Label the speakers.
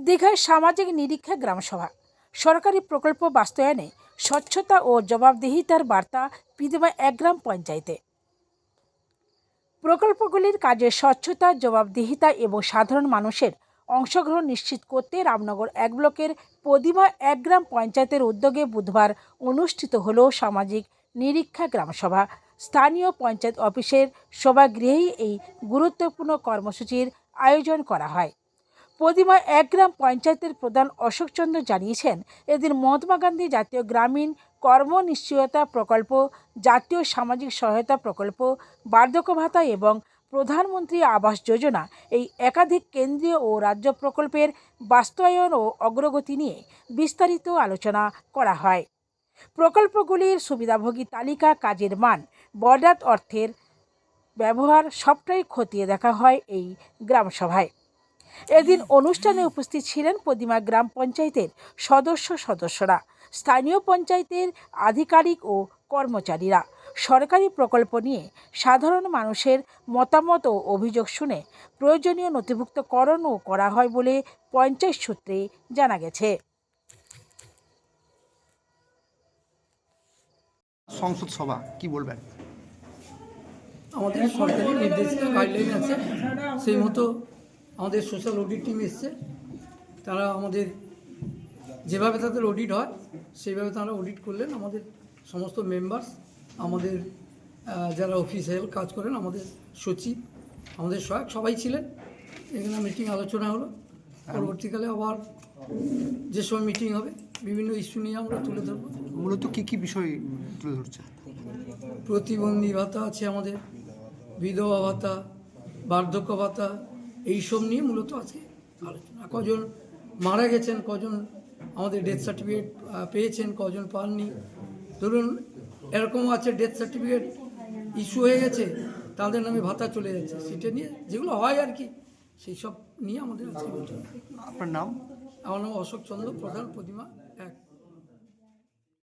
Speaker 1: দীঘায় সামাজিক নিরীক্ষা গ্রামসভা। সরকারি প্রকল্প বাস্তবায়নে স্বচ্ছতা ও জবাবদিহিতার বার্তা বিদ্যমান এক গ্রাম পঞ্চায়েতে। প্রকল্পগুলির কাজে স্বচ্ছতা, জবাবদিহিতা এবং সাধারণ মানুষের অংশগ্রহণ নিশ্চিত করতে রামনগর 1 ব্লকের পদিমা 1 গ্রাম পঞ্চায়েতের উদ্যোগে বুধবার অনুষ্ঠিত হল সামাজিক নিরীক্ষা গ্রামসভা। স্থানীয় পঞ্চায়েত অফিসের সভাগৃহেই এই গুরুত্বপূর্ণ কর্মসূচির আয়োজন করা হয়। পদিমা 1 গ্রাম পঞ্চায়েতের প্রধান অশোক চন্দ্র জানিয়েছেন, এদিন মহাত্মা গান্ধী জাতীয় গ্রামীণ কর্মনিশ্চয়তা প্রকল্প, জাতীয় সামাজিক সহায়তা প্রকল্প, বার্ধক্য ভাতা এবং প্রধানমন্ত্রী আবাস যোজনা এই একাধিক কেন্দ্রীয় ও রাজ্য প্রকল্পের বাস্তবায়ন ও অগ্রগতি নিয়ে বিস্তারিত আলোচনা করা হয়। প্রকল্পগুলির সুবিধাভোগী তালিকা, কাজের মান, বরাদ্দ অর্থের ব্যবহার সবটাই খতিয়ে দেখা হয় এই গ্রামসভায়। এদিন অনুষ্ঠানে উপস্থিত ছিলেন পদিমা গ্রাম পঞ্চায়েতের সদস্যরা, স্থানীয় পঞ্চায়েতের আধিকারিক ও কর্মচারীরা। সরকারি প্রকল্প নিয়ে সাধারণ মানুষের মতামত ও অভিযোগ শুনে প্রয়োজনীয় নথিভুক্তকরণও করা হয় বলে পঞ্চায়েত সূত্রে জানা গেছে।
Speaker 2: সংসদ সভা কি বলবেন?
Speaker 3: আমাদের সরকারি নির্দেশিকা গাইডলাইন আছে, সেই মতো আমাদের সোশ্যাল অডিট টিম এসছে। তারা আমাদের যেভাবে তাদের অডিট হয় সেইভাবে তারা অডিট করলেন। আমাদের সমস্ত মেম্বার্স, আমাদের যারা অফিসিয়াল কাজ করেন, আমাদের সচিব, আমাদের সহায়ক সবাই ছিলেন। এখানে মিটিং আলোচনা হলো। পরবর্তীকালে আবার যে সময় মিটিং হবে বিভিন্ন ইস্যু নিয়ে আমরা তুলে ধরবো।
Speaker 2: মূলত কি বিষয় তুলে ধরছে?
Speaker 3: প্রতিবন্ধী ভাতা আছে, আমাদের বিধবা ভাতা, বার্ধক্য ভাতা, এইসব নিয়ে মূলত আছে আলোচনা। কজন মারা গেছেন, কজন আমাদের ডেথ সার্টিফিকেট পেয়েছেন, কজন পাননি। ধরুন এরকম আছে, ডেথ সার্টিফিকেট ইস্যু হয়ে গেছে, তাদের নামে ভাতা চলে যাচ্ছে, সেটা নিয়ে যেগুলো হয় আর কি, সেই সব নিয়ে আমাদের আছে আলোচনা।
Speaker 2: আপনার নাম?
Speaker 3: আমার নাম অশোক চন্দ্র, প্রধান, পদিমা।